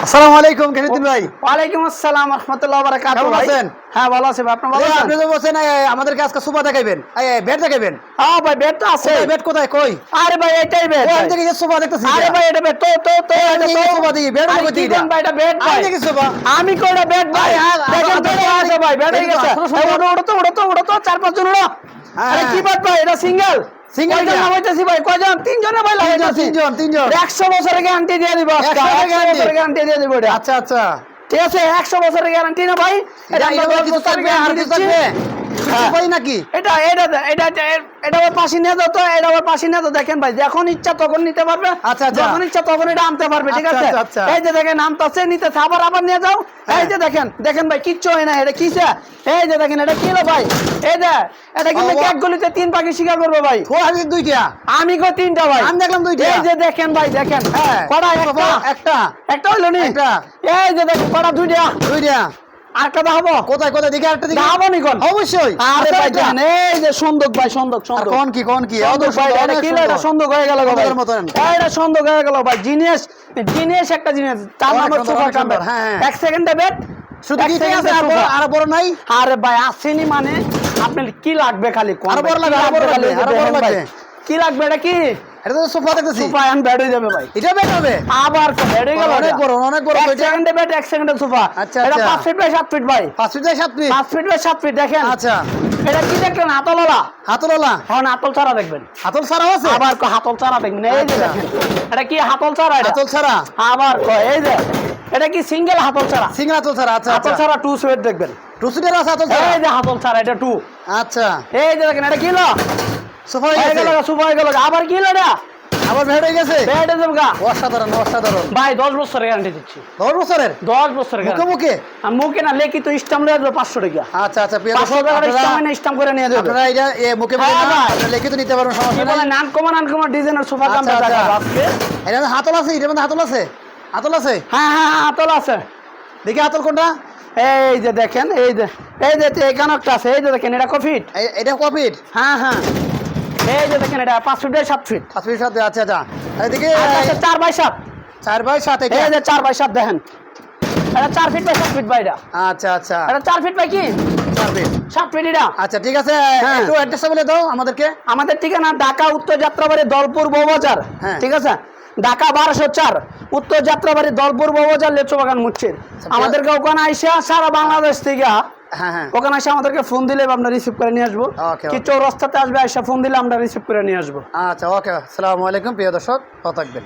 আসসালামু আলাইকুম কেনিউদ্দিন ভাই। ওয়ালাইকুম আসসালাম রাহমাতুল্লাহি ওয়া বারাকাতুহু। কেমন আছেন? হ্যাঁ ভালো আছি ভাই, আপনি ভালো আছেন? আপনি তো বলছেন আমাদেরকে আজকে সোফা দেখাইবেন, বেড দেখাইবেন। হ্যাঁ ভাই, বেড তো আছে। বেড কোথায় কই? আরে ভাই এটাই বেড। ওখান থেকে সোফা দেখতেছি। আরে ভাই এটা বেড। তো সোফা দেখি বেড আরে কই কি দিই? কোন ভাই, এটা বেড ভাই। আমি দেখি সোফা। আমি কই এটা বেড ভাই। দেখেন বেড আছে ভাই, বেড হয়ে গেছে। ওড়ো তো 4-5 জন ওড়ো। আরে কি বেড ভাই, এটা সিঙ্গেল। সিঙ্গেল কয়জন নামাইতেছি ভাই, কয়জন? 3 জনে ভাই লাগাইতেছি। তিনজন 100 বছরের গ্যারান্টি দিয়ে দিব আজকে। 100 বছরের গ্যারান্টি দিয়ে দিব এটা। আচ্ছা আচ্ছা ঠিক আছে, 100 বছরের গ্যারান্টি না ভাই। এটা আমরা 10 বছরের গ্যারান্টি দিচ্ছি। সোফাই নাকি? এটা আবার পাশে নিয়ে যেত, এটা আবার পাশে নিয়ে যেত। দেখেন ভাই, যখন ইচ্ছা তখন নিতে পারবে। আচ্ছা, আচ্ছা। যখন ইচ্ছা তখন এটা আনতে পারবে। ঠিক আছে, আচ্ছা, আচ্ছা। এই যে দেখেন নামতাছে, নিতেছে, আবার নিয়ে যাও। এই যে দেখেন ভাই, কিচ্ছু হয় না। এটা কিসে? এই যে দেখেন, এটা কি হলো ভাই? এই যে এটা কিন্তু এক গলিতে 3 পাখি শিকার করবে ভাই। ও আমি দুইটা। আমি কই 3টা ভাই। আমি দেখলাম দুইটা। এই যে দেখেন ভাই, দেখেন হ্যাঁ। কড়া একটা একটা হইলো নি। একটা। এই যে দেখেন কড়া দুইটা। আরেকটা দেখাবো? কোথায় দেখি আরেকটা দেখি। দেখাবো নি কোন? অবশ্যই। আরে ভাই দেখেন, এই যে সন্দক ভাই, সন্দক। কোন কি সন্দক ভাই, এটা কি? এটা সন্দক হয়ে গেল ভাই। এটা সন্দক হয়ে গেল ভাই। জিনিস একটা জিনিস। তার নাম হচ্ছে সোফা কাম্বার। হ্যাঁ। 1 সেকেন্ডে বেড। শুধু কি আছে আর বড় নাই? আরে ভাই আসেনি মানে আপনার কি লাগবে খালি কোন? আরো বড় লাগবে, আরো বড় লাগবে। কি লাগবে? এটা কি? এটা তো সোফা দেখতেছি। সোফা এখন বেড হয়ে যাবে ভাই। এটা বেড হবে? আবার বেড হয়ে গেল। অনেক বড় 1 সেকেন্ডে বেড, 1 সেকেন্ডে সোফা। আচ্ছা, এটা আচ্ছা। 5 ফিট বাই 7 ফিট ভাই। 5 feet by 7 feet. 5 feet by 7 feet দেখেন। আচ্ছা। এটা কি দেখলেন? হাতলওয়ালা। হাতলওয়ালা? এখন হাতল ছাড়া দেখবেন। হাতল ছাড়া আছে? আবার হাতল ছাড়া দেখবেন। এই যে আচ্ছা। দেখেন, এটা কি হাতল ছাড়া? এটা হাতল ছাড়া? আবার এই যে এটা কি সিঙ্গেল হাতল ছাড়া? সিঙ্গেল হাতল ছাড়া। আচ্ছা হাতল আচ্ছা। ছাড়া 2 সুইট দেখবেন। 2 সিটের আছে হাতল ছাড়া? এই যে হাতল ছাড়া, এটা 2। আচ্ছা। এই যে দেখেন, এটা কি হলো? সোফা হয়ে হয়ে গেল, গেছে। সোফা হয়ে গেল। আবার কি হলো এটা? আবার বেড হয়ে গেছে? বেড এর গা। অসাধারণ অসাধারণ। ভাই 10 বছরের গ্যারান্টি দিচ্ছি। 10 বছরের? 10 বছরের মুখে গ্যারান্টি। মুখে? আমি মুখে না, লেখি তো স্ট্যাম্প লয়ে যাবে 500 টাকা। আচ্ছা আচ্ছা। প্রিয় 500 দর্শক, টাকা স্ট্যাম্প করে নিয়ে যাবে। আপনারা এটা মুখে মুখে হ্যাঁ, না ভাই। আপনারা লিখে তো নিতে পারবেন, কি সমস্যা বলে নাই। নানকমা ডিজাইনের সোফা আচ্ছা, কামটা আচ্ছা। দেখাবো আজকে। এটার মধ্যে হাতল আছে? এটার মধ্যে হাতল আছে? হাতল আছে? হ্যাঁ, হাতল আছে। দেখি হাতল কোনটা? এই যে দেখেন, এই যে এখানে একটা আছে। এই যে দেখেন, এটা কফিট। এটা কপিট? হ্যাঁ। এই যে দেখেন, এটা 5 ফিট বাই 7 ফিট। 5 ফিট 7। আচ্ছা আচ্ছা। এদিকে 4 বাই 7। 4 বাই 7। এটা এই যে 4 বাই 7 দেখেন, এটা 4 ফিট বাই 7 ফিট ভাই। এটা আচ্ছা আচ্ছা। 4 ফিট বাই কি 4 ফিট। 7 ফিট এটা। আচ্ছা ঠিক আছে। হ্যাঁ। একটু অ্যাড্রেসটা বলে দাও আমাদেরকে। আমাদের ঠিকানা ঢাকা উত্তর যাত্রাবাড়ি দলপুর বউবাজার। হ্যাঁ। ঠিক আছে, ঢাকা 1204 উত্তর যাত্রাবাড়ি দলপুর বউবাজার, লেচু বাগান মুচ্ছির। আমাদেরকে ওখানে আইসা সারা বাংলাদেশ থেকে হ্যাঁ। ওখানে এসে আমাদেরকে ফোন দিলে আমরা রিসিভ করে নিয়ে আসবো। ওকে, কি চৌরাস্তাতে আসবে, আইসা ফোন দিলে আমরা রিসিভ করে নিয়ে আসবো। আচ্ছা ওকে। আসসালামু আলাইকুম প্রিয় দর্শক, ভালো থাকবেন।